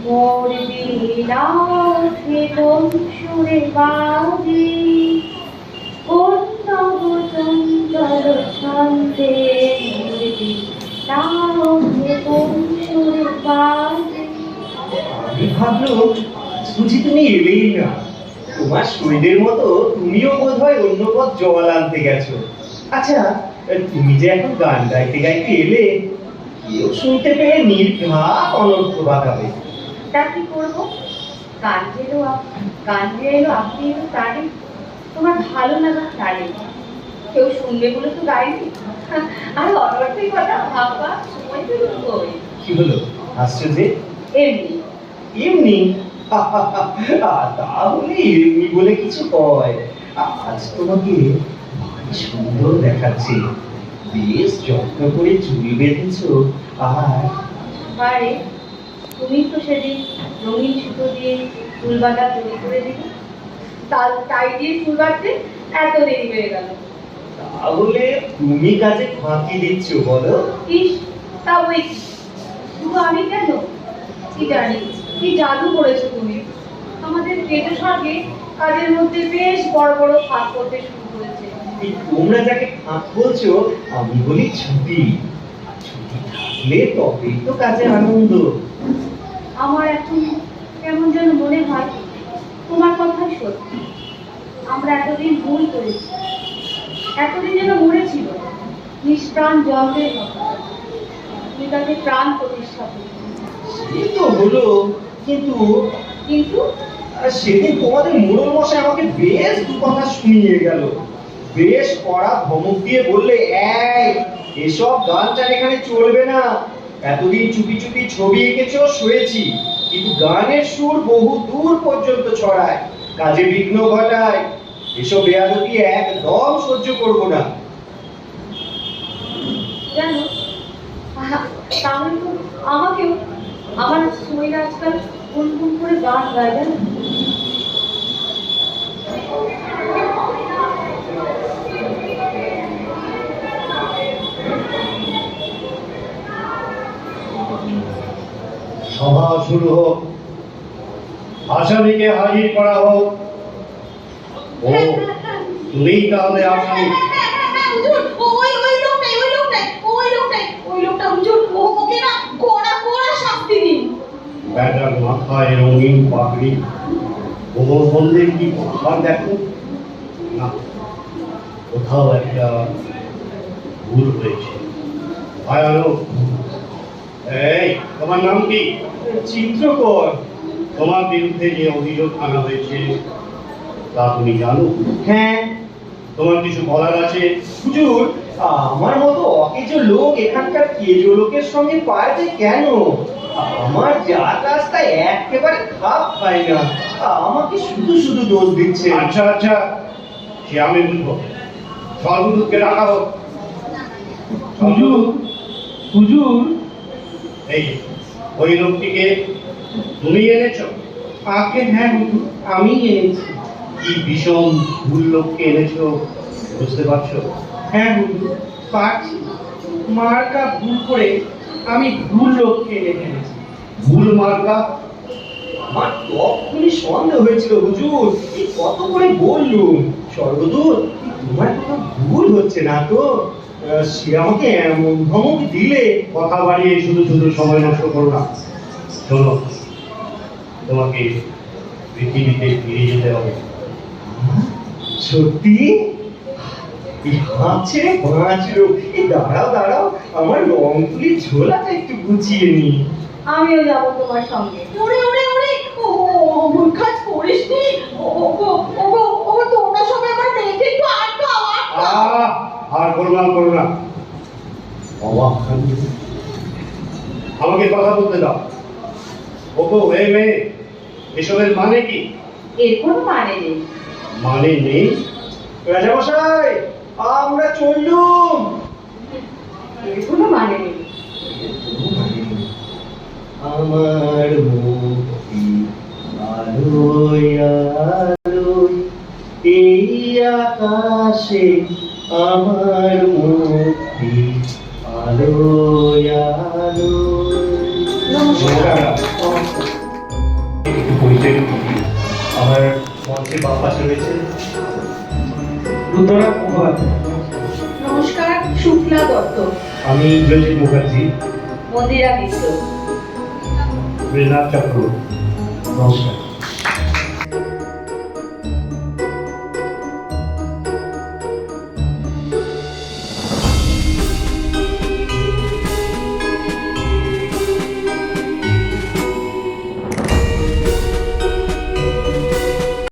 মোর বীণা ওঠে কোন সুরে বাজে, কোন নবচঞ্চল ছন্দে মোর বীণা ওঠে কোন সুরে বাজে। আমি ভাবলাম আজ বুঝি তুমি এলেই না। তোমার শরীরের মতো তুমিও বোধহয় অন্য পথ জল আনতে গেছো। আচ্ছা, তুমি যে এখন গান গাইতে গাইতে এলে, কেউ শুনতে পেয়ে নির্ঘাত অনর্থ বাঁধাবে। তা কি করবো? গান এলো আপনি এলো তারে, তোমার ভালো লাগা তারে, কেউ শুনবে বলে তো গাইনি। আর অনর্থের কথা ভাববা সময় পেল কই? কি হলো, হাসছো যে? এমনি এমনি? তাহলে এমনি বলে কিছু হয়। আজ তোমাকে ভারী সুন্দর দেখাচ্ছে। বেশ যত্ন করে চুল বেঁধেছো। আর বারে, তুমি তো সেদিন রঙিন সুতো দিয়ে ফুল বাঁধা তৈরি করে দিলে, তাই দিয়ে ফুল বাঁধতে এত দেরি হয়ে গেল। তাহলে তুমি কাজে ফাঁকি দিচ্ছ বলো? ইস, তা ওই কি, শুধু আমি কেন, কি জানি কি জাদু করেছো তুমি। আমাদের পেট স্বর্গে কাজের মধ্যে বেশ বড় বড় ফাঁক করতে শুরু করেছে। তোমরা যাকে ফাঁক বলছো, আমি বলি ছুটি। ছুটি থাকলে তবেই তো কাজে আনন্দ। আমার এখন কেমন যেন মনে হয় তোমার কথাই সত্যি। আমরা এতদিন ভুল করেছি, এতদিন যেন মরেছিল নিষ্প্রাণ জন্মের মতো। তুমি তাকে প্রাণ প্রতিষ্ঠা করবে। সে তো হলো, কিন্তু কিন্তু সেদিন তোমাদের মোড়ল মশাই আমাকে বেশ দু কথা শুনিয়ে গেল। বেশ কড়া ধমক দিয়ে বললে, এসব গান টান এখানে চলবে না। এতদিন চুপি চুপি ছবি এঁকেছো, শুয়েছি, কিন্তু গানের সুর বহু দূর পর্যন্ত ছড়ায়, কাজে বিঘ্ন ঘটায়। এসব বেয়াদবি একদম সহ্য করব না। জানো, তাহলে তো আমাকেও, আমার শরীর আজকাল কোন কোন করে গান গায় জানো। সভা শুরু হোক, আসামিকে হাজির করা হোক। ও তুমি তাহলে আসামি? ব্যাটার মাথায় রঙিন পাগড়ি, কোমর বন্ধের কি প্রভাব দেখো না, কোথাও একটা ভুল হয়েছে, ভয়ানক। এই, তোমার নাম কি? চিত্রকর। তোমার বিরুদ্ধে যে অভিযোগ আনা হয়েছে তা তুমি জানো? হ্যাঁ তোমার কিছু বলার আছে? হুজুর, আমার মতো অকেজো লোক এখানকার কেজো লোকের সঙ্গে পারে কেন? আমার যা রাস্তা একেবারে খাপ খায় না। আমাকে শুধু শুধু দোষ দিচ্ছে। আচ্ছা আচ্ছা, সে আমি বুঝবো। সর্বদূতকে রাখা হোক। হুজুর, হুজুর, এই ওই লোকটিকে তুমি এনেছো? আগে হ্যাঁ হুজুর, আমি এনেছি। কি ভীষণ ভুল লোককে এনেছো, বুঝতে পারছো? হ্যাঁ হুজুর, পারছি। মার্কা ভুল করে আমি ভুল লোককে এনে ফেলেছি। ভুল মার্কা? আমার তখনই সন্দেহ হয়েছিল হুজুর। এই কত করে বললুম, সর্বদূর তোমার কোনো ভুল হচ্ছে না তো? সে আমাকে এমন ধমক দিলে। কথা বাড়িয়ে শুধু শুধু সময় নষ্ট করো না। শোনো, তোমাকে পৃথিবীতে ফিরে যেতে হবে। সত্যি? এই হাত ছেড়ে বাঁচলো। এই দাঁড়াও দাঁড়াও, আমার রং তুলির ঝোলাটা একটু গুছিয়ে নি। আমিও যাবো তোমার সঙ্গে। ওরে ওরে ওরে, ও ভুল কাজ করিসনি। ও তোমরা সবাই আমার মেয়েকে একটু আটকাও। আর করোনা করোনা, অবাক খালি। আমাকে কথা বলতে দাও। ওগো এই মেয়ে, এসবের মানে কি? এর কোনো মানে নেই। মানে নেই? রাজামশাই, আমরা চললুম। এর কোনো মানে নেই। আমার মুক্তি আলোয় আলোয়, এই আকাশে আমার মুক্তি আলোয় আলোয়। নমস্কার। নমস্কার। পরিচয় দিই। আমার মঞ্চে বাম পাশে রয়েছে রুদ্রনাথ মুখোপাধ্যায়। নমস্কার, শুক্লা দত্ত। আমি ইন্দ্রজিৎ মুখার্জি। মন্দিরা মিত্র। রেনাথ চক্র। নমস্কার।